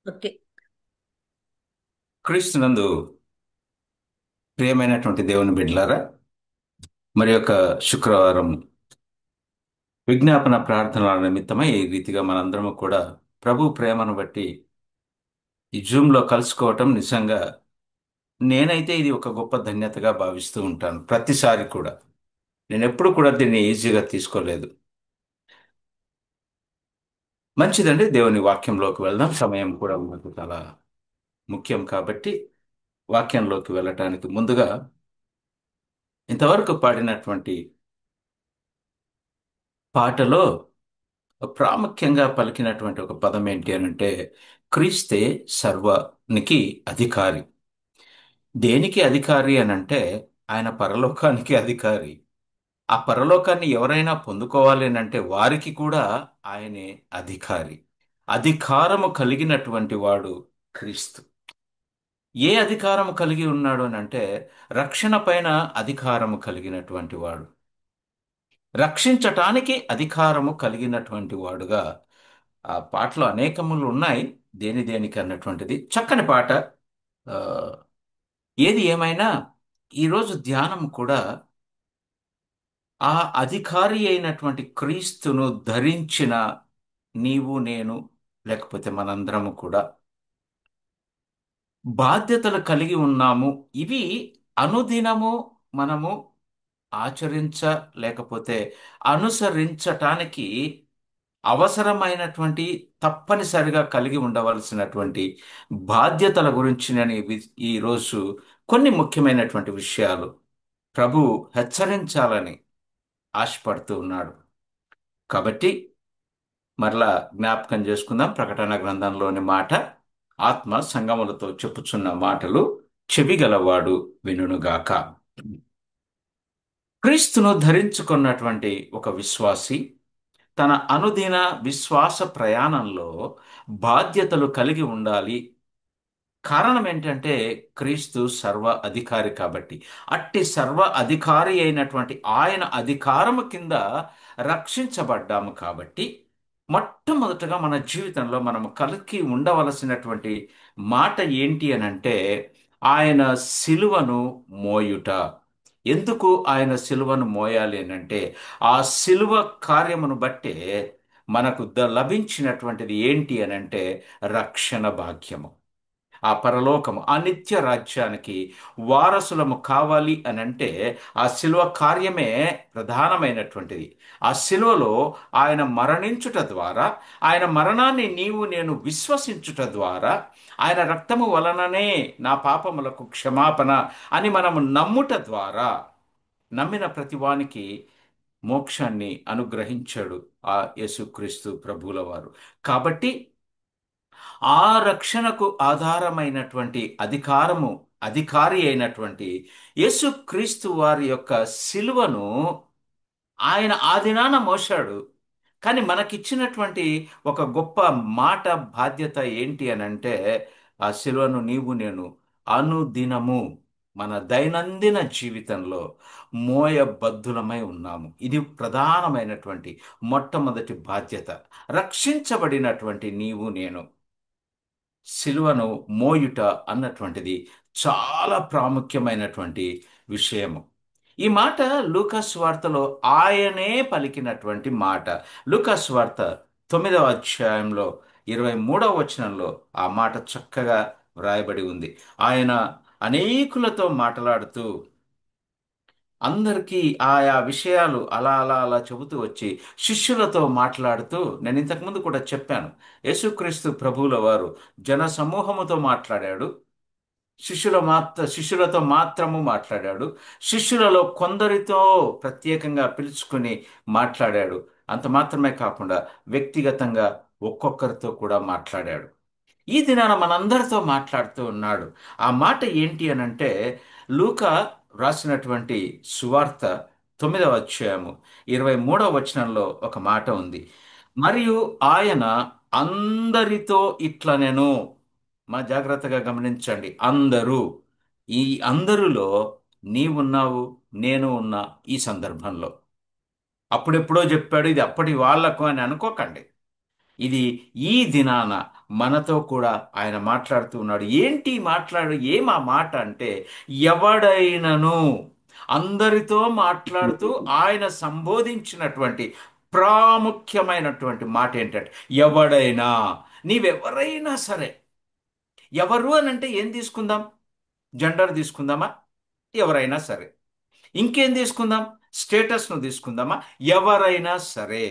Okay. క్రీస్తునందు ప్రియమైనటువంటి దేవుని బిడ్డలారా, మరి యొక్క శుక్రవారం విజ్ఞాపన ప్రార్థనల నిమిత్తమై ఈ రీతిగా మనందరము కూడా ప్రభు ప్రేమను బట్టి ఈ జూమ్లో కలుసుకోవటం నిజంగా నేనైతే ఇది ఒక గొప్ప ధన్యతగా భావిస్తూ ఉంటాను. ప్రతిసారి కూడా నేను ఎప్పుడు కూడా దీన్ని ఈజీగా తీసుకోలేదు. మంచిదండి, దేవుని వాక్యంలోకి వెళ్దాం. సమయం కూడా మనకు చాలా ముఖ్యం కాబట్టి వాక్యంలోకి వెళ్ళటానికి ముందుగా ఇంతవరకు పాడినటువంటి పాటలో ప్రాముఖ్యంగా పలికినటువంటి ఒక పదం ఏంటి అనంటే, క్రీస్తే సర్వానికి అధికారి. దేనికి అధికారి అనంటే ఆయన పరలోకానికి అధికారి. ఆ పరలోకాన్ని ఎవరైనా పొందుకోవాలి అనంటే వారికి కూడా ఆయనే అధికారి. అధికారము కలిగినటువంటి వాడు క్రీస్తు. ఏ అధికారము కలిగి ఉన్నాడు అనంటే రక్షణ పైన అధికారము కలిగినటువంటి వాడు, రక్షించటానికి అధికారము కలిగినటువంటి వాడుగా. ఆ పాటలో అనేకములు ఉన్నాయి. దేని దేనికి అన్నటువంటిది చక్కని పాట. ఆ, ఏది ఏమైనా ఈరోజు ధ్యానం కూడా ఆ అధికారి అయినటువంటి క్రీస్తును ధరించిన నీవు నేను, లేకపోతే మనందరము కూడా బాధ్యతలు కలిగి ఉన్నాము. ఇవి అనుదినము మనము ఆచరించ లేకపోతే అనుసరించటానికి అవసరమైనటువంటి, తప్పనిసరిగా కలిగి ఉండవలసినటువంటి బాధ్యతల గురించి నేను ఈరోజు కొన్ని ముఖ్యమైనటువంటి విషయాలు ప్రభు హెచ్చరించాలని ఆశపడుతూ ఉన్నాడు. కాబట్టి మరలా జ్ఞాపకం చేసుకుందాం. ప్రకటన గ్రంథంలోని మాట, ఆత్మ సంగములతో చెప్పుచున్న మాటలు చెవిగలవాడు వినుగాక. క్రీస్తును ధరించుకున్నటువంటి ఒక విశ్వాసి తన అనుదిన విశ్వాస ప్రయాణంలో బాధ్యతలు కలిగి ఉండాలి. కారణం ఏంటంటే క్రీస్తు సర్వ అధికారి కాబట్టి. అట్టి సర్వ అధికారి అయినటువంటి ఆయన అధికారము కింద రక్షించబడ్డాము కాబట్టి మొట్టమొదటగా మన జీవితంలో మనము కలిగి ఉండవలసినటువంటి మాట ఏంటి అనంటే ఆయన సిలువను మోయుట. ఎందుకు ఆయన సిలువను మోయాలి అనంటే ఆ సిలువ కార్యమును బట్టే మనకు లభించినటువంటిది ఏంటి అనంటే రక్షణ భాగ్యము, ఆ పరలోకము, ఆ నిత్య రాజ్యానికి వారసులము కావాలి అని అంటే ఆ శిలువ కార్యమే ప్రధానమైనటువంటిది. ఆ శిలువలో ఆయన మరణించుట ద్వారా, ఆయన మరణాన్ని నీవు నేను విశ్వసించుట ద్వారా, ఆయన రక్తము వలననే నా పాపములకు క్షమాపణ అని మనము నమ్ముట ద్వారా, నమ్మిన ప్రతివానికి మోక్షాన్ని అనుగ్రహించాడు ఆ యేసుక్రీస్తు ప్రభువుల వారు. కాబట్టి ఆ రక్షణకు ఆధారమైనటువంటి అధికారము, అధికారి అయినటువంటి యేసుక్రీస్తు వారి యొక్క సిలువను ఆయన ఆ దినాన మోశాడు. కానీ మనకిచ్చినటువంటి ఒక గొప్ప మాట, బాధ్యత ఏంటి అని అంటే ఆ సిలువను నీవు నేను అనుదినము మన దైనందిన జీవితంలో మోయబద్ధులమై ఉన్నాము. ఇది ప్రధానమైనటువంటి మొట్టమొదటి బాధ్యత. రక్షించబడినటువంటి నీవు నేను సిలువను మోయుట అన్నటువంటిది చాలా ప్రాముఖ్యమైనటువంటి విషయము. ఈ మాట లూకాస్ వార్తలో ఆయనే పలికినటువంటి మాట. లూకాస్ వార్త 9వ అధ్యాయంలో 23వ వచనంలో ఆ మాట చక్కగా వ్రాయబడి ఉంది. ఆయన అనేకులతో మాట్లాడుతూ అందరికీ ఆయా విషయాలు అలా అలా అలా చెబుతూ వచ్చి శిష్యులతో మాట్లాడుతూ, నేను ఇంతకుముందు కూడా చెప్పాను, యేసుక్రీస్తు ప్రభువుల వారు జన సమూహముతో మాట్లాడాడు. శిష్యులతో మాత్రము మాట్లాడాడు. శిష్యులలో కొందరితో ప్రత్యేకంగా పిలుచుకుని మాట్లాడాడు. అంత మాత్రమే కాకుండా వ్యక్తిగతంగా ఒక్కొక్కరితో కూడా మాట్లాడాడు. ఈ దినాన మనందరితో మాట్లాడుతూ ఉన్నాడు. ఆ మాట ఏంటి అనంటే లూకా రాసినటువంటి సువార్త 9వ అధ్యాయము 23వ వచనంలో ఒక మాట ఉంది. మరియు ఆయన అందరితో ఇట్లా నేను, మా జాగ్రత్తగా గమనించండి, అందరూ, ఈ అందరిలో నీవున్నావు, నేను ఉన్నా. ఈ సందర్భంలో అప్పుడెప్పుడో చెప్పాడు, ఇది అప్పటి వాళ్లకు అని అనుకోకండి. ఇది ఈ దినాన మనతో కూడా ఆయన మాట్లాడుతూ ఉన్నాడు. ఏంటి మాట్లాడు, ఏం ఆ మాట అంటే, ఎవడైనను, అందరితో మాట్లాడుతూ ఆయన సంబోధించినటువంటి ప్రాముఖ్యమైనటువంటి మాట ఏంటంటే, ఎవడైనా, నీవెవరైనా సరే. ఎవరు అని అంటే ఏం తీసుకుందాం? జెండర్ తీసుకుందామా? ఎవరైనా సరే. ఇంకేం తీసుకుందాం? స్టేటస్ను తీసుకుందామా? ఎవరైనా సరే.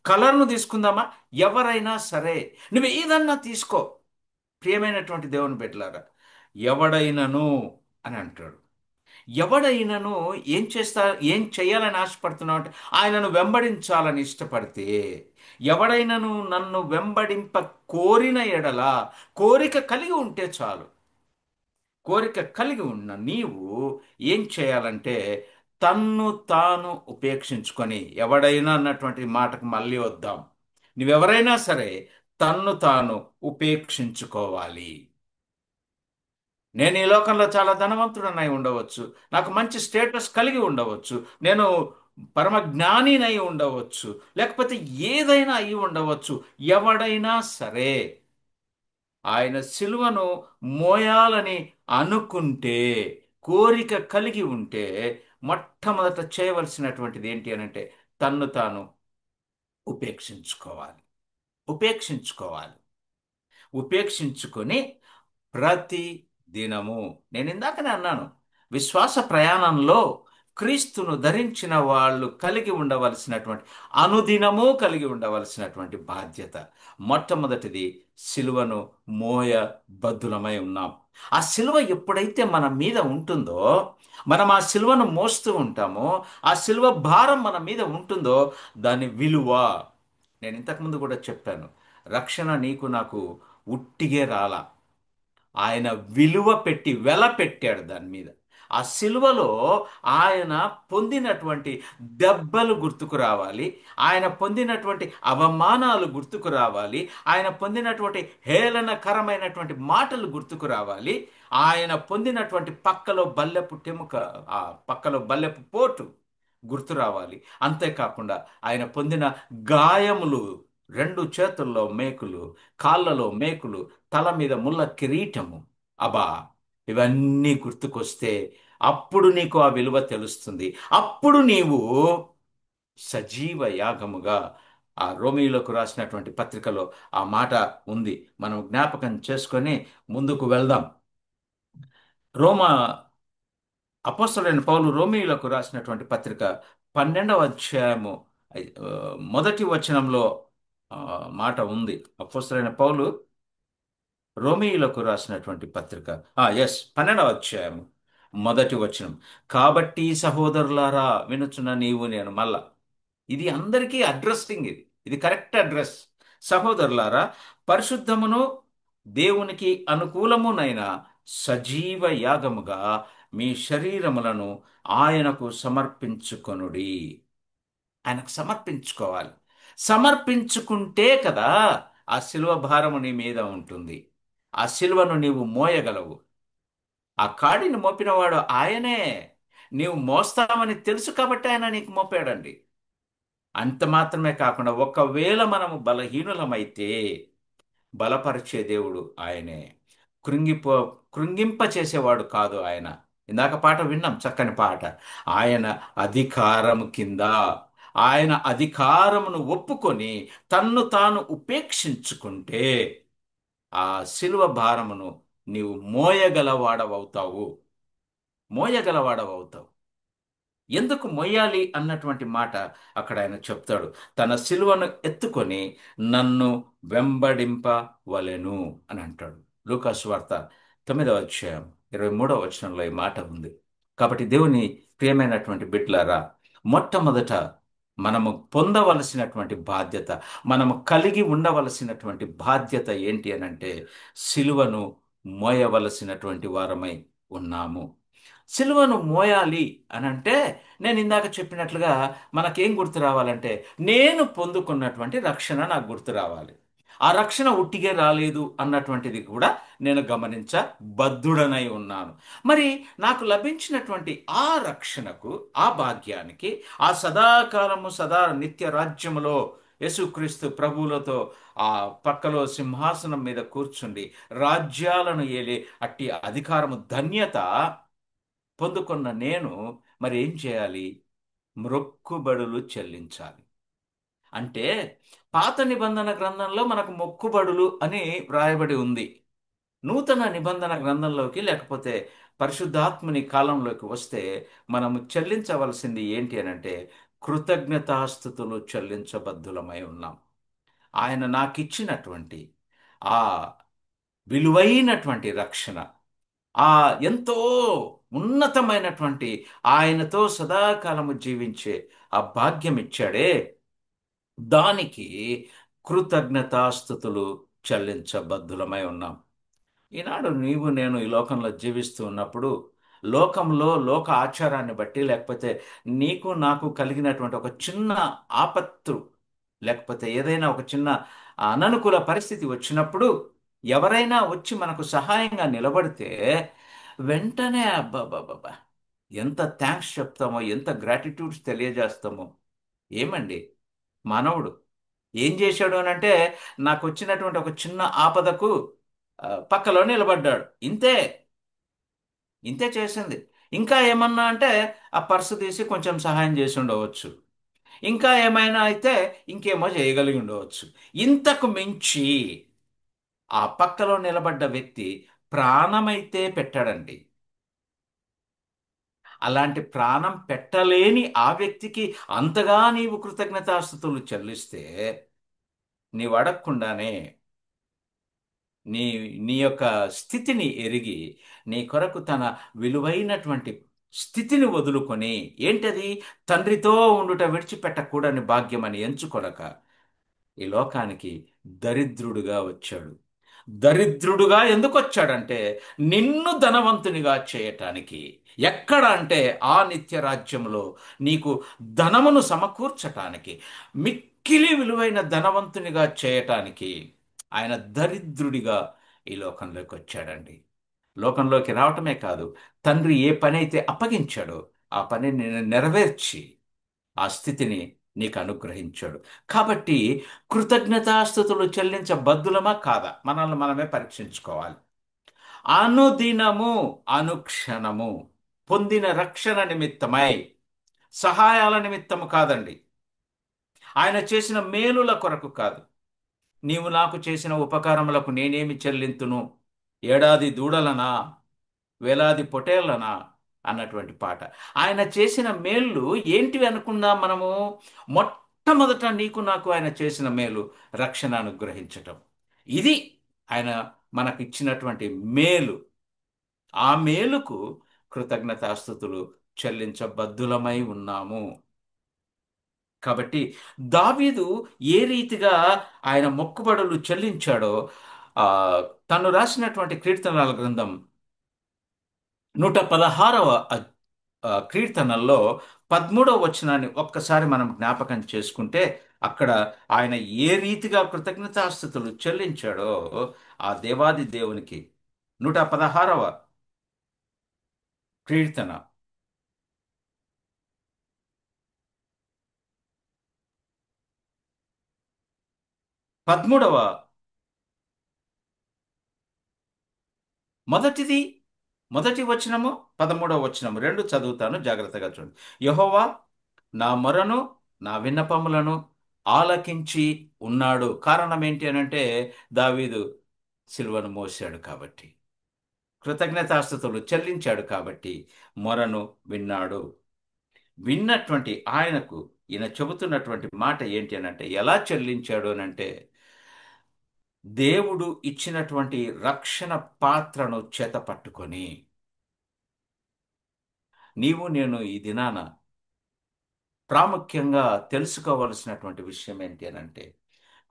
కలర్ను తీసుకుందామా? ఎవరైనా సరే. నువ్వు ఏదన్నా తీసుకో. ప్రియమైనటువంటి దేవుని బిడ్డలారా, ఎవడైనను అని అంటాడు. ఎవడైనను ఏం చేయాలని ఆశపడుతున్నావు అంటే, ఆయనను వెంబడించాలని ఇష్టపడితే, ఎవడైనను నన్ను వెంబడింప కోరిన ఎడల, కోరిక కలిగి ఉంటే చాలు. కోరిక కలిగి ఉన్న నీవు ఏం చేయాలంటే, తన్ను తాను ఉపేక్షించుకొని, ఎవడైనా అన్నటువంటి మాటకు మళ్ళీ వద్దాం. నువ్వెవరైనా సరే తన్ను తాను ఉపేక్షించుకోవాలి. నేను ఈ లోకంలో చాలా ధనవంతుడనై ఉండవచ్చు, నాకు మంచి స్టేటస్ కలిగి ఉండవచ్చు, నేను పరమ జ్ఞానినై ఉండవచ్చు, లేకపోతే ఏదైనా అయి ఉండవచ్చు. ఎవడైనా సరే ఆయన సిలువను మోయాలని అనుకుంటే, కోరిక కలిగి ఉంటే, మొట్టమొదట చేయవలసినటువంటిది ఏంటి అని అంటే, తన్ను తాను ఉపేక్షించుకోవాలి. ఉపేక్షించుకోవాలి. ఉపేక్షించుకొని ప్రతి దినము, నేను ఇందాకనే అన్నాను, విశ్వాస ప్రయాణంలో క్రీస్తును ధరించిన వాళ్ళు కలిగి ఉండవలసినటువంటి, అనుదినము కలిగి ఉండవలసినటువంటి బాధ్యత, మొట్టమొదటిది సిలువను మోయ బద్దులమై ఉన్నాం. ఆ సిలువ ఎప్పుడైతే మన మీద ఉంటుందో, మనం ఆ సిలువను మోస్తూ ఉంటామో, ఆ సిలువ భారం మన మీద ఉంటుందో, దాని విలువ, నేను ఇంతకుముందు కూడా చెప్పాను, రక్షణ నీకు నాకు ఉట్టిగే రాలా. ఆయన విలువ పెట్టి వెల పెట్టాడు దాని మీద. ఆ సిలువలో ఆయన పొందినటువంటి దెబ్బలు గుర్తుకు రావాలి. ఆయన పొందినటువంటి అవమానాలు గుర్తుకు రావాలి. ఆయన పొందినటువంటి హేళనకరమైనటువంటి మాటలు గుర్తుకు రావాలి. ఆయన పొందినటువంటి పక్కలో బల్లెపు టెముక, ఆ పక్కలో బల్లెపు పోటు గుర్తు రావాలి. అంతేకాకుండా ఆయన పొందిన గాయములు, రెండు చేతుల్లో మేకులు, కాళ్ళలో మేకులు, తల మీద ముళ్ళ కిరీటము, అబా, ఇవన్నీ గుర్తుకొస్తే అప్పుడు నీకు ఆ విలువ తెలుస్తుంది. అప్పుడు నీవు సజీవ యాగముగా, ఆ రోమీయులకు రాసినటువంటి పత్రికలో ఆ మాట ఉంది. మనం జ్ఞాపకం చేసుకొని ముందుకు వెళ్దాం. రోమా అపోస్తలుడైన పౌలు రోమీయులకు రాసినటువంటి పత్రిక 12వ అధ్యాయము ఆ, మొదటి వచనంలో ఆ, మాట ఉంది. అపోస్తలుడైన పౌలు రోమీయులకు రాసినటువంటి పత్రిక, ఎస్, 12వ అధ్యాయము మొదటి వచనం. కాబట్టి సహోదరులారా, వినుచున్న నీవు నేను, మళ్ళా ఇది అందరికీ అడ్రస్సింగ్, ఇది కరెక్ట్ అడ్రస్. సహోదరులారా, పరిశుద్ధమును దేవునికి అనుకూలమునైన సజీవ యాగముగా మీ శరీరములను ఆయనకు సమర్పించుకొనుడి. ఆయనకు సమర్పించుకోవాలి. సమర్పించుకుంటే కదా ఆ శిలువ భారము నీ మీద ఉంటుంది. ఆ శిలువను నీవు మోయగలవు. ఆ కాడిని మోపినవాడు ఆయనే. నీవు మోస్తామని తెలుసు కాబట్టి ఆయన నీకు మోపాడండి. అంత మాత్రమే కాకుండా, ఒకవేళ మనము బలహీనులమైతే బలపరిచే దేవుడు ఆయనే. కృంగిపో కృంగింప చేసేవాడు కాదు ఆయన. ఇందాక పాట విన్నాం, చక్కని పాట. ఆయన అధికారము కింద, ఆయన అధికారమును ఒప్పుకొని తన్ను తాను ఉపేక్షించుకుంటే ఆ శిలువ భారమును నీవు మోయగలవాడవవుతావు. మోయగలవాడవవుతావు. ఎందుకు మొయ్యాలి అన్నటువంటి మాట అక్కడ ఆయన చెప్తాడు. తన సిలువను ఎత్తుకొని నన్ను వెంబడింపవలెను అని అంటాడు. లూకాసు వార్త 9వ అధ్యాయం 23వ వచనంలో ఈ మాట ఉంది. కాబట్టి దేవుని ప్రియమైనటువంటి బిడ్డలారా, మొట్టమొదట మనము పొందవలసినటువంటి బాధ్యత, మనము కలిగి ఉండవలసినటువంటి బాధ్యత ఏంటి అనంటే, సిలువను మోయవలసినటువంటి వారమై ఉన్నాము. సిలువను మోయాలి అనంటే, నేను ఇందాక చెప్పినట్లుగా మనకేం గుర్తు రావాలంటే, నేను పొందుకున్నటువంటి రక్షణ నాకు గుర్తు రావాలి. ఆ రక్షణ ఉట్టిగే రాలేదు అన్నటువంటిది కూడా నేను గమనించబద్ధుడనై ఉన్నాను. మరి నాకు లభించినటువంటి ఆ రక్షణకు, ఆ భాగ్యానికి, ఆ సదాకాలము సదా నిత్య రాజ్యములో యేసుక్రీస్తు ప్రభువులతో ఆ పక్కలో సింహాసనం మీద కూర్చుండి రాజ్యాలను ఏలే అట్టి అధికారము ధన్యత పొందుకున్న నేను మరి ఏం చేయాలి? మ్రొక్కుబడులు చెల్లించాలి. అంటే పాత నిబంధన గ్రంథంలో మనకు మొక్కుబడులు అని వ్రాయబడి ఉంది. నూతన నిబంధన గ్రంథంలోకి లేకపోతే పరిశుద్ధాత్మని కాలంలోకి వస్తే మనము చెల్లించవలసింది ఏంటి అని అంటే కృతజ్ఞతాస్థుతులు చెల్లించబద్దులమై ఉన్నాం. ఆయన నాకిచ్చినటువంటి ఆ విలువైనటువంటి రక్షణ, ఆ ఎంతో ఉన్నతమైనటువంటి ఆయనతో సదాకాలము జీవించే ఆ భాగ్యం ఇచ్చాడే, దానికి కృతజ్ఞతాస్థుతులు చెల్లించబద్దులమై ఉన్నాం. ఈనాడు నీవు నేను ఈ లోకంలో జీవిస్తూ ఉన్నప్పుడు లోకంలో లోక ఆచారాన్ని బట్టి లేకపోతే నీకు నాకు కలిగినటువంటి ఒక చిన్న ఆపత్తు లేకపోతే ఏదైనా ఒక చిన్న అననుకూల పరిస్థితి వచ్చినప్పుడు ఎవరైనా వచ్చి మనకు సహాయంగా నిలబడితే వెంటనే అబ్బాబ్బాబ్బా ఎంత థ్యాంక్స్ చెప్తామో, ఎంత గ్రాటిట్యూడ్స్ తెలియజేస్తామో. ఏమండి మానవుడు ఏం చేశాడు అని అంటే నాకు వచ్చినటువంటి ఒక చిన్న ఆపదకు పక్కలో నిలబడ్డాడు. ఇంతే, ఇంతే చేసింది. ఇంకా ఏమన్నా అంటే ఆ పర్సు తీసి కొంచెం సహాయం చేసి ఉండవచ్చు. ఇంకా ఏమైనా అయితే ఇంకేమో చేయగలిగి ఉండవచ్చు. ఇంతకు మించి ఆ పక్కలో నిలబడ్డ వ్యక్తి ప్రాణమైతే పెట్టాడండి. అలాంటి ప్రాణం పెట్టలేని ఆ వ్యక్తికి అంతగా నీవు కృతజ్ఞతాస్తుతులు చెల్లిస్తే నీవు అడగకుండానే నీ నీ యొక్క స్థితిని ఎరిగి నీ కొరకు తన విలువైనటువంటి స్థితిని వదులుకొని ఏంటది తండ్రితో ఉండుట విడిచిపెట్టకూడని భాగ్యమని ఎంచుకొనక ఈ లోకానికి దరిద్రుడుగా వచ్చాడు. దరిద్రుడుగా ఎందుకు వచ్చాడంటే నిన్ను ధనవంతునిగా చేయటానికి. ఎక్కడ అంటే ఆ నిత్య రాజ్యంలో నీకు ధనమును సమకూర్చటానికి, మిక్కిలి విలువైన ధనవంతునిగా చేయటానికి ఆయన దరిద్రుడిగా ఈ లోకంలోకి వచ్చాడండి. లోకంలోకి రావటమే కాదు, తండ్రి ఏ పని అయితే అప్పగించాడో ఆ పనిని నెరవేర్చి ఆ స్థితిని నీకు అనుగ్రహించాడు. కాబట్టి కృతజ్ఞతాస్థుతులు చెల్లించబద్దులమా కాదా మనల్ని మనమే పరీక్షించుకోవాలి. అనుదినము అనుక్షణము పొందిన రక్షణ నిమిత్తమై, సహాయాల నిమిత్తము కాదండి, ఆయన చేసిన మేలుల కొరకు కాదు. నీవు నాకు చేసిన ఉపకారములకు నేనేమి చెల్లింతును? ఏడాది దూడలనా, వేలాది పొటేళ్లనా అన్నటువంటి పాట. ఆయన చేసిన మేళ్ళు ఏంటివి అనుకుందాం మనము? మొట్టమొదట నీకు నాకు ఆయన చేసిన మేలు రక్షణ అనుగ్రహించటం. ఇది ఆయన మనకిచ్చినటువంటి మేలు. ఆ మేలుకు కృతజ్ఞతాస్థుతులు చెల్లించబద్దులమై ఉన్నాము. కాబట్టి దావీదు ఏ రీతిగా ఆయన మొక్కుబడులు చెల్లించాడో ఆ తను రాసినటువంటి కీర్తనల గ్రంథం 116వ కీర్తనల్లో 13వ వచనాన్ని ఒక్కసారి మనం జ్ఞాపకం చేసుకుంటే అక్కడ ఆయన ఏ రీతిగా కృతజ్ఞతాస్థుతులు చెల్లించాడో ఆ దేవాది దేవునికి. 116వ కీర్తన 13వ మొదటిది మొదటి వచనము 13వ వచనము రెండు చదువుతాను, జాగ్రత్తగా చూడండి. యెహోవా నా మొరను నా విన్నపములను ఆలకించి ఉన్నాడు. కారణం ఏంటి అనంటే దావీదు సిలువను మోసాడు కాబట్టి, కృతజ్ఞతాస్తుతులు చెల్లించాడు కాబట్టి మొరను విన్నాడు. విన్నటువంటి ఆయనకు ఈయన చెబుతున్నటువంటి మాట ఏంటి అనంటే ఎలా చెల్లించాడు అనంటే దేవుడు ఇచ్చినటువంటి రక్షణ పాత్రను చేత పట్టుకొని నీవు నేను ఈ దినాన ప్రాముఖ్యంగా తెలుసుకోవలసినటువంటి విషయం ఏంటి అనంటే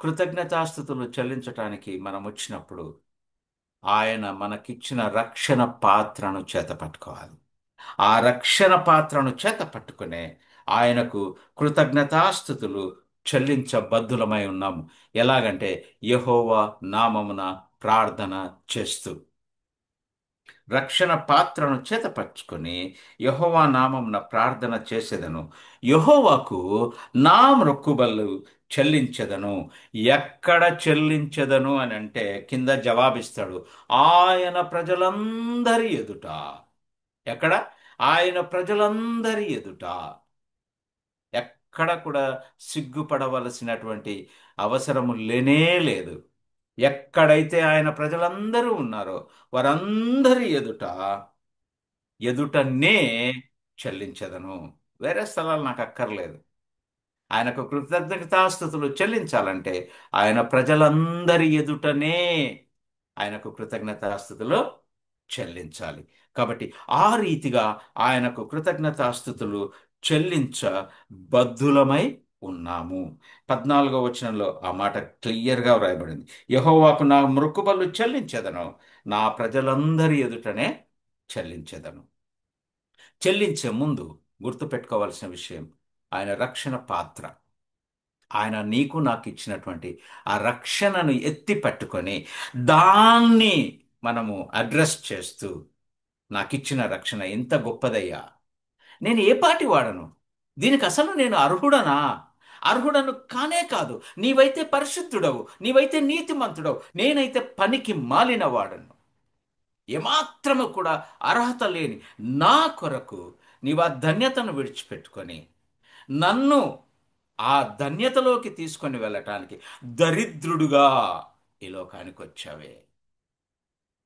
కృతజ్ఞతాస్థుతులు చెల్లించటానికి మనం వచ్చినప్పుడు ఆయన మనకిచ్చిన రక్షణ పాత్రను చేత పట్టుకోవాలి. ఆ రక్షణ పాత్రను చేత పట్టుకునే ఆయనకు కృతజ్ఞతాస్థుతులు చెల్లించబద్దులమై ఉన్నాము. ఎలాగంటే యెహోవా నామమున ప్రార్థన చేస్తూ రక్షణ పాత్రను చేతపట్టుకొని యెహోవా నామమున ప్రార్థన చేసేదను. యెహోవాకు నా మ్రొక్కుబళ్ళు చెల్లించెదను. ఎక్కడ చెల్లించెదను అని అంటే కింద జవాబిస్తాడు. ఆయన ప్రజలందరి ఎదుట. ఎక్కడ? ఆయన ప్రజలందరి ఎదుట. ఎక్కడ కూడా సిగ్గుపడవలసినటువంటి అవసరము లేనే లేదు. ఎక్కడైతే ఆయన ప్రజలందరూ ఉన్నారో వారందరి ఎదుటనే చెల్లించదను. వేరే స్థలాలు నాకు అక్కర్లేదు. ఆయనకు కృతజ్ఞతాస్థుతులు చెల్లించాలంటే ఆయన ప్రజలందరి ఎదుటనే ఆయనకు కృతజ్ఞతాస్థుతులు చెల్లించాలి. కాబట్టి ఆ రీతిగా ఆయనకు కృతజ్ఞతాస్థుతులు చెల్లించ బద్ధులమై ఉన్నాము. 14వ వచనంలో ఆ మాట క్లియర్గా వ్రాయబడింది. యెహోవాకు నా మొక్కుబళ్ళు చెల్లించెదను, నా ప్రజలందరి ఎదుటనే చెల్లించెదను. చెల్లించే ముందు గుర్తుపెట్టుకోవాల్సిన విషయం, ఆయన రక్షణ పాత్ర. ఆయన నీకు నాకు ఇచ్చినటువంటి ఆ రక్షణను ఎత్తి పట్టుకొని దాన్ని మనము అడ్రస్ చేస్తూ, నాకిచ్చిన రక్షణ ఎంత గొప్పదయ్యా, నేను ఏ పాటి వాడను, దీనికి అసలు నేను అర్హుడనా? అర్హుడను కానే కాదు. నీవైతే పరిశుద్ధుడవు, నీవైతే నీతిమంతుడవు, నేనైతే పనికి మాలిన వాడను. ఏమాత్రము కూడా అర్హత లేని నా కొరకు నీవు ఆ ధన్యతను విడిచిపెట్టుకొని నన్ను ఆ ధన్యతలోకి తీసుకొని వెళ్ళటానికి దరిద్రుడుగా ఈ లోకానికి వచ్చావే.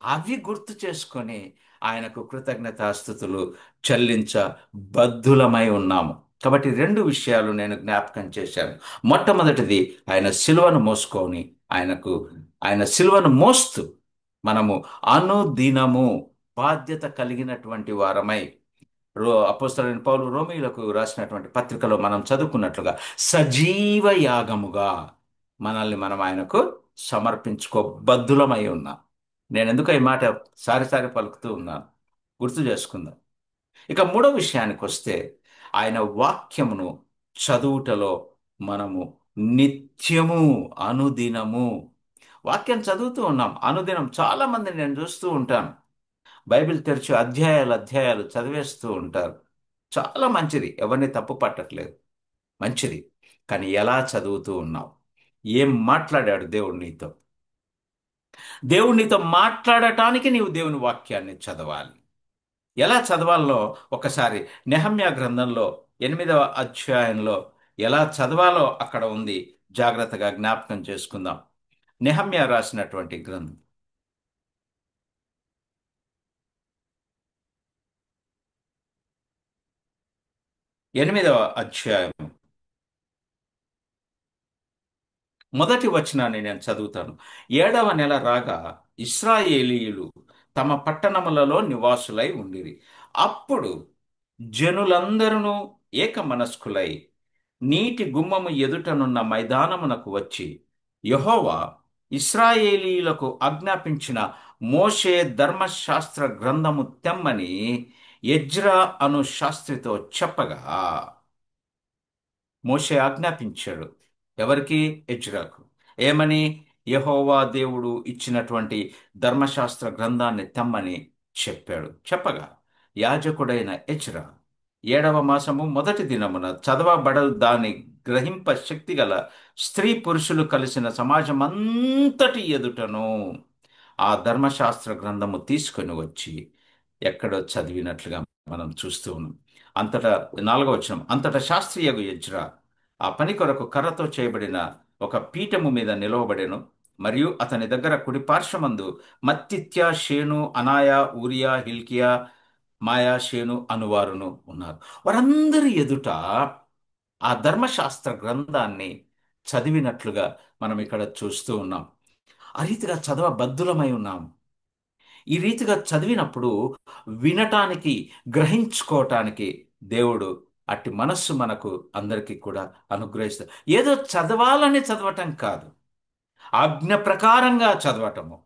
అవి గుర్తు చేసుకొని ఆయనకు కృతజ్ఞతాస్థుతులు చెల్లించ బద్ధులమై ఉన్నాము. కాబట్టి రెండు విషయాలు నేను జ్ఞాపకం చేశాను. మొట్టమొదటిది, ఆయన సిలువను మోసుకొని ఆయన సిలువను మోస్తూ మనము అనుదినము బాధ్యత కలిగినటువంటి వారమై, అపోస్తలుడైన పౌలు రోమీయులకు రాసినటువంటి పత్రికలో మనం చదువుకున్నట్లుగా సజీవ యాగముగా మనల్ని మనం ఆయనకు సమర్పించుకోబద్ధులమై ఉన్నాం. నేను ఎందుకు ఈ మాట సారి సారి పలుకుతూ ఉన్నాను, గుర్తు చేసుకుందాం. ఇక మూడో విషయానికి వస్తే, ఆయన వాక్యమును చదువుటలో మనము నిత్యము, అనుదినము వాక్యం చదువుతూ ఉన్నాం. అనుదినం చాలా మందిని నేను చూస్తూ ఉంటాను, బైబిల్ తెరిచి అధ్యాయాలు అధ్యాయాలు చదివేస్తూ ఉంటారు. చాలా మంచిది, ఎవరిని తప్పు పట్టట్లేదు, మంచిది. కానీ ఎలా చదువుతూ ఉన్నావు? ఏం మాట్లాడాడు దేవుడు నీతో? దేవుడు నీతో మాట్లాడటానికి నీవు దేవుని వాక్యాన్ని చదవాలి. ఎలా చదవాలో ఒకసారి నెహమ్యా గ్రంథంలో 8వ అధ్యాయంలో ఎలా చదవాలో అక్కడ ఉంది. జాగ్రత్తగా జ్ఞాపకం చేసుకుందాం. నెహమ్యా రాసినటువంటి గ్రంథం 8వ అధ్యాయం మొదటి వచనాన్ని నేను చదువుతాను. 7వ నెల రాగా ఇశ్రాయేలీయులు తమ పట్టణములలో నివాసులై ఉండిరి. అప్పుడు జనులందరూ ఏక మనస్కులై నీటి గుమ్మము ఎదుటనున్న మైదానమునకు వచ్చి, యెహోవా ఇశ్రాయేలీయులకు ఆజ్ఞాపించిన మోషే ధర్మశాస్త్ర గ్రంథము తెమ్మని ఎజ్రా అను శాస్త్రితో చెప్పగా, మోషే ఆజ్ఞాపించాడు. ఎవరికి? ఎజ్రాకు. ఏమని? యెహోవా దేవుడు ఇచ్చినటువంటి ధర్మశాస్త్ర గ్రంథాన్ని తెమ్మని చెప్పాడు. చెప్పగా యాజకుడైన ఎజ్రా 7వ మాసము మొదటి దినమున చదవబడ దాని గ్రహింప శక్తి గల స్త్రీ పురుషులు కలిసిన సమాజమంతటి ఎదుటను ఆ ధర్మశాస్త్ర గ్రంథము తీసుకొని వచ్చి ఎక్కడో చదివినట్లుగా మనం చూస్తూ ఉన్నాం. అంతటా 4వ వచనం, అంతటా శాస్త్రియగు ఎజ్రా ఆ పని కొరకు కర్రతో చేయబడిన ఒక పీఠము మీద నిలవబడెను. మరియు అతని దగ్గర కుడి పార్శ్వమందు మత్తిత్య, షేను, అనాయ, ఊరియా, హిల్కియా, మాయా, షేను అనువారును ఉన్నారు. వారందరి ఎదుట ఆ ధర్మశాస్త్ర గ్రంథాన్ని చదివినట్లుగా మనం ఇక్కడ చూస్తూ ఉన్నాం. ఆ రీతిగా చదవబద్ధులమై ఉన్నాం. ఈ రీతిగా చదివినప్పుడు వినటానికి, గ్రహించుకోవటానికి దేవుడు అట్టి మనస్సు మనకు అందరికీ కూడా అనుగ్రహిస్తాడు. ఏదో చదవాలని చదవటం కాదు, ఆజ్ఞ ప్రకారంగా చదవటము.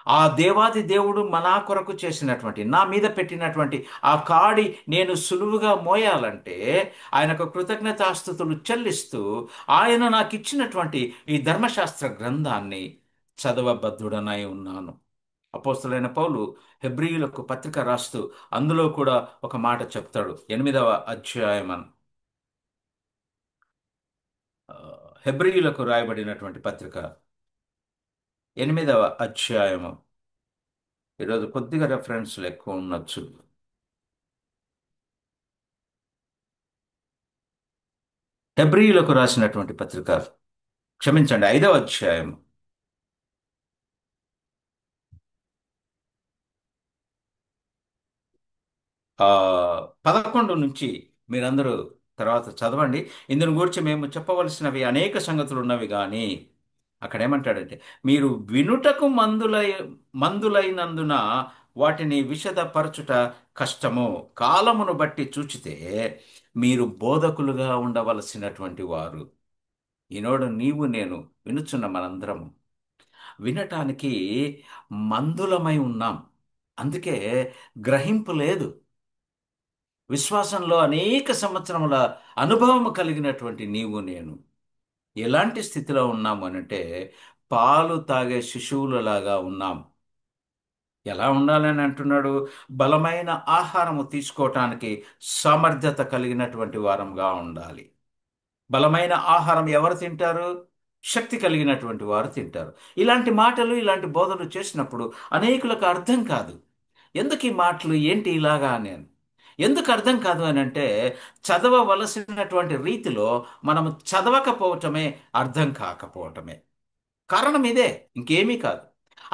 ఆ దేవాది దేవుడు మన కొరకు చేసినటువంటి, నా మీద పెట్టినటువంటి ఆ కాడి నేను సులువుగా మోయాలంటే ఆయనకు కృతజ్ఞతాస్థుతులు చెల్లిస్తూ ఆయన నాకు ఇచ్చినటువంటి ఈ ధర్మశాస్త్ర గ్రంథాన్ని చదవబద్ధుడనై ఉన్నాను. అపోస్తలైన పౌలు హెబ్రీయులకు పత్రిక రాస్తూ అందులో కూడా ఒక మాట చెప్తాడు. 8వ అధ్యాయం హెబ్రీయులకు రాయబడినటువంటి పత్రిక 8వ అధ్యాయము. ఈరోజు కొద్దిగా రెఫరెన్స్లు ఎక్కువ ఉండొచ్చు. హెబ్రీయులకు రాసినటువంటి పత్రిక, క్షమించండి, 5వ అధ్యాయం. ఆ 11 నుంచి మీరందరూ తర్వాత చదవండి. ఇందుని గురించి మేము చెప్పవలసినవి అనేక సంగతులు ఉన్నవి కానీ అక్కడ ఏమంటాడంటే, మీరు వినుటకు మందులైనందున వాటిని విశదపరచుట కష్టము. కాలమును బట్టి చూచితే మీరు బోధకులుగా ఉండవలసినటువంటి వారు. ఈనాడు నీవు నేను వినుచున్న మనందరము వినటానికి మందులమై ఉన్నాం. అందుకే గ్రహింపు లేదు. విశ్వాసంలో అనేక సంవత్సరముల అనుభవం కలిగినటువంటి నీవు నేను ఎలాంటి స్థితిలో ఉన్నాము అనంటే, పాలు తాగే శిశువులలాగా ఉన్నాం. ఎలా ఉండాలని అంటున్నాడు? బలమైన ఆహారము తీసుకోవటానికి సామర్థ్యత కలిగినటువంటి వారంగా ఉండాలి. బలమైన ఆహారం ఎవరు తింటారు? శక్తి కలిగినటువంటి వారు తింటారు. ఇలాంటి మాటలు, ఇలాంటి బోధనలు చేసినప్పుడు అనేకులకు అర్థం కాదు. ఎందుకు ఈ మాటలు ఏంటి ఇలాగా అని. ఎందుకు అర్థం కాదు అని అంటే, చదవవలసినటువంటి రీతిలో మనము చదవకపోవటమే, అర్థం కాకపోవటమే కారణం ఇదే, ఇంకేమీ కాదు.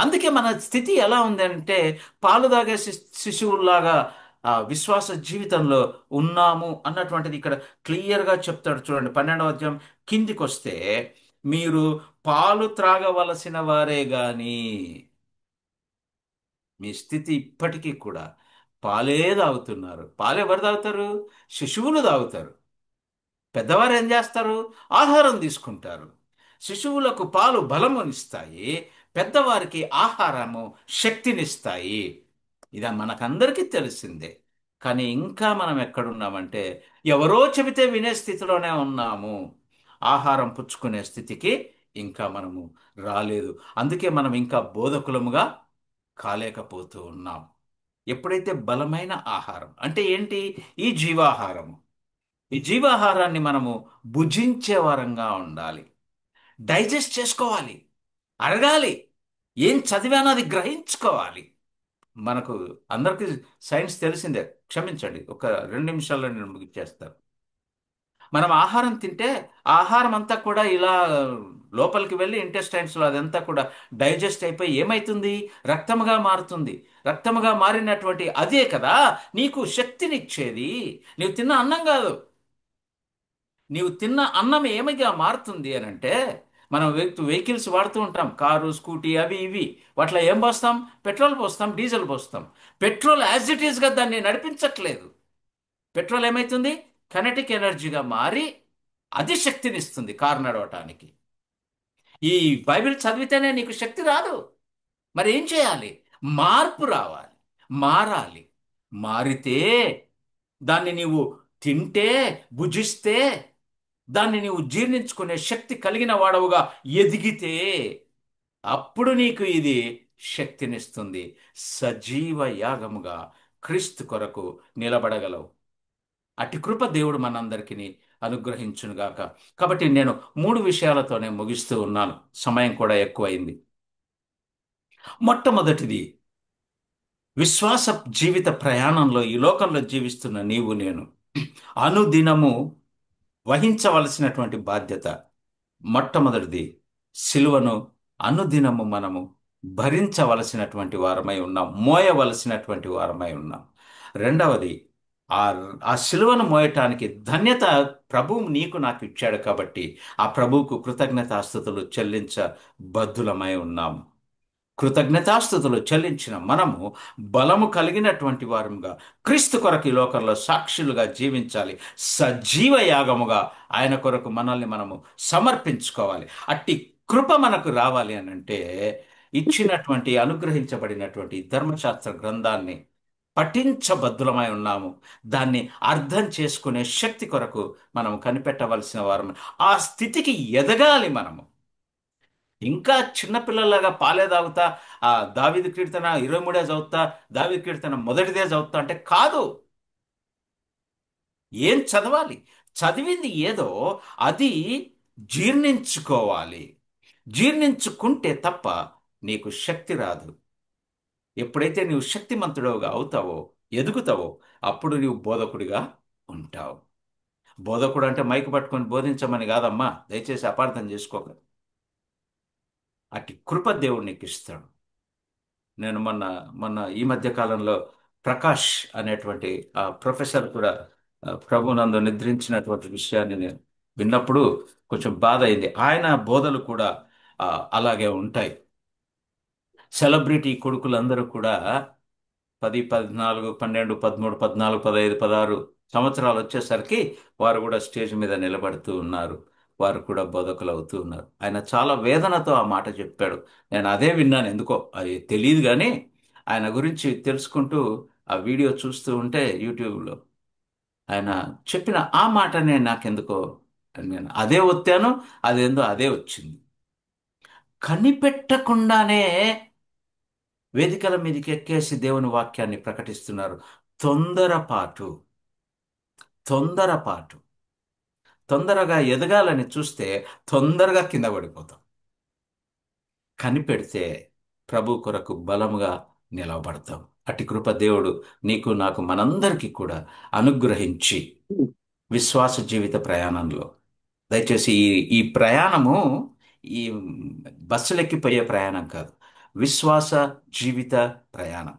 అందుకే మన స్థితి ఎలా ఉంది అంటే, పాలు తాగే శిశువుల్లాగా విశ్వాస జీవితంలో ఉన్నాము అన్నటువంటిది ఇక్కడ క్లియర్గా చెప్తాడు. చూడండి, 12వ అధ్యాయం కిందికి వస్తే, మీరు పాలు త్రాగవలసిన వారే గాని, మీ స్థితి ఇప్పటికీ కూడా పాలే తాగుతున్నారు. పాలు ఎవరు తాగుతారు? శిశువులు తాగుతారు. పెద్దవారు ఏం చేస్తారు? ఆహారం తీసుకుంటారు. శిశువులకు పాలు బలమునిస్తాయి, పెద్దవారికి ఆహారము శక్తినిస్తాయి. ఇది మనకందరికీ తెలిసిందే. కానీ ఇంకా మనం ఎక్కడున్నామంటే, ఎవరో చెబితే వినే స్థితిలోనే ఉన్నాము. ఆహారం పుచ్చుకునే స్థితికి ఇంకా మనము రాలేదు. అందుకే మనం ఇంకా బోధకులముగా కాలేకపోతూ ఉన్నాం. ఎప్పుడైతే బలమైన ఆహారం అంటే ఏంటి? ఈ జీవాహారము, ఈ జీవాహారాన్ని మనము భుజించే వారంగా ఉండాలి. డైజెస్ట్ చేసుకోవాలి, అడగాలి, ఏం చదివానో అది గ్రహించుకోవాలి. మనకు అందరికీ సైన్స్ తెలిసిందే. క్షమించండి, ఒక 2 నిమిషాల్లో నేను ముగిచ్చేస్తాను. మనం ఆహారం తింటే ఆ ఆహారం అంతా కూడా ఇలా లోపలికి వెళ్ళి ఇంటెస్టైన్స్లో అదంతా కూడా డైజెస్ట్ అయిపోయి ఏమైతుంది? రక్తముగా మారుతుంది. రక్తముగా మారినటువంటి అదే కదా నీకు శక్తినిచ్చేది. నీవు తిన్న అన్నం కాదు. నీవు తిన్న అన్నం ఏమిగా మారుతుంది అని అంటే, మనం వెహికల్స్ వాడుతూ ఉంటాం, కారు, స్కూటీ, అవి ఇవి. వాటిలో ఏం పోస్తాం? పెట్రోల్ పోస్తాం, డీజిల్ పోస్తాం. పెట్రోల్ యాజ్ ఇట్ ఈస్గా దాన్ని నడిపించట్లేదు. పెట్రోల్ ఏమైతుంది? కైనెటిక్ ఎనర్జీగా మారి అది శక్తినిస్తుంది కారు నడవటానికి. ఈ బైబిల్ చదివితేనే నీకు శక్తి రాదు. మరి ఏం చేయాలి? మార్పు రావాలి, మారాలి. మారితే, దాన్ని నీవు తింటే, భుజిస్తే, దాన్ని నీవు జీర్ణించుకునే శక్తి కలిగిన వాడవుగా ఎదిగితే, అప్పుడు నీకు ఇది శక్తినిస్తుంది. సజీవ యాగముగా క్రీస్తు కొరకు నిలబడగలవు. అట్టి కృప దేవుడు మనందరికీ అనుగ్రహించునుగాక. కాబట్టి నేను 3 విషయాలతోనే ముగిస్తూ ఉన్నాను. సమయం కూడా ఎక్కువైంది. మొట్టమొదటిది, విశ్వాస జీవిత ప్రయాణంలో ఈ లోకంలో జీవిస్తున్న నీవు నేను అనుదినము వహించవలసినటువంటి బాధ్యత. మొట్టమొదటిది, సిలువను అనుదినము మనము భరించవలసినటువంటి వారమై ఉన్నాం, మోయవలసినటువంటి వారమై ఉన్నాం. రెండవది, ఆ ఆ సిలువను మోయటానికి ధన్యత ప్రభువు నీకు నాకు ఇచ్చాడు కాబట్టి ఆ ప్రభువుకు కృతజ్ఞతాస్తుతులు చెల్లించ బద్ధులమై ఉన్నాము. కృతజ్ఞతాస్తుతులు చెల్లించిన మనము బలము కలిగినటువంటి వారముగా క్రీస్తు కొరకు ఈ లోకంలో సాక్షులుగా జీవించాలి. సజీవ యాగముగా ఆయన కొరకు మనల్ని మనము సమర్పించుకోవాలి. అట్టి కృప మనకు రావాలి అని అంటే, ఇచ్చినటువంటి అనుగ్రహించబడినటువంటి ధర్మశాస్త్ర గ్రంథాన్ని పఠించబద్ధులమై ఉన్నాము. దాన్ని అర్థం చేసుకునే శక్తి కొరకు మనం కనిపెట్టవలసిన వారము. ఆ స్థితికి ఎదగాలి మనము. ఇంకా చిన్నపిల్లలాగా పాలే తాగుతా, ఆ దావీదు కీర్తన 23 చదువుతా, దావీదు కీర్తన మొదటిదే చదువుతా అంటే కాదు. ఏం చదవాలి? చదివింది ఏదో అది జీర్ణించుకోవాలి. జీర్ణించుకుంటే తప్ప నీకు శక్తి రాదు. ఎప్పుడైతే నీవు శక్తిమంతుడవుగా అవుతావో, ఎదుగుతావో, అప్పుడు నీవు బోధకుడిగా ఉంటావు. బోధకుడు అంటే మైకు పట్టుకొని బోధించమని కాదమ్మా, దయచేసి అపార్థం చేసుకోక. అట్టి కృప దేవుడు నీకు ఇస్తాడు. నేను మొన్న మొన్న ఈ మధ్య కాలంలో ప్రకాష్ అనేటువంటి ఆ ప్రొఫెసర్ కూడా ప్రభునందు నిద్రించినటువంటి విషయాన్ని నేను విన్నప్పుడు కొంచెం బాధ అయింది. ఆయన బోధలు కూడా ఆ, అలాగే ఉంటాయి. సెలబ్రిటీ కొడుకులందరూ కూడా 10, 14, 12, 13, 14, 15, 16 సంవత్సరాలు వారు కూడా స్టేజ్ మీద నిలబడుతూ ఉన్నారు. వారు కూడా బోధకులు అవుతూ ఉన్నారు. ఆయన చాలా వేదనతో ఆ మాట చెప్పాడు. నేను అదే విన్నాను, ఎందుకో అది తెలియదు కానీ ఆయన గురించి తెలుసుకుంటూ ఆ వీడియో చూస్తూ ఉంటే యూట్యూబ్లో ఆయన చెప్పిన ఆ మాటనే నాకెందుకో నేను అదే ఒత్తాను. అదేందో అదే వచ్చింది. కనిపెట్టకుండానే వేదికల మీదకి ఎక్కేసి దేవుని వాక్యాన్ని ప్రకటిస్తున్నారు. తొందరపాటు, తొందరపాటు. తొందరగా ఎదగాలని చూస్తే తొందరగా కింద పడిపోతాం. కనిపెడితే ప్రభు కొరకు బలముగా నిలవబడతాం. అట్టి కృప దేవుడు నీకు నాకు మనందరికీ కూడా అనుగ్రహించి విశ్వాస జీవిత ప్రయాణంలో దయచేసి ఈ ప్రయాణము ఈ బస్సులెక్కిపోయే ప్రయాణం కాదు. విశ్వాస జీవిత ప్రయాణం.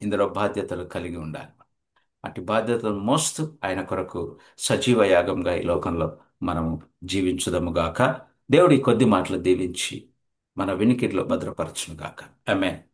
ఇందులో బాధ్యతలు కలిగి ఉండాలి. అట్టి బాధ్యతను మోస్తూ ఆయన కొరకు సజీవ యాగంగా ఈ లోకంలో మనము జీవించుదముగాక. దేవుడి కొద్ది మాటలు దీవించి మన వినికిడిలో భద్రపరచునుగాక. ఆమేన్.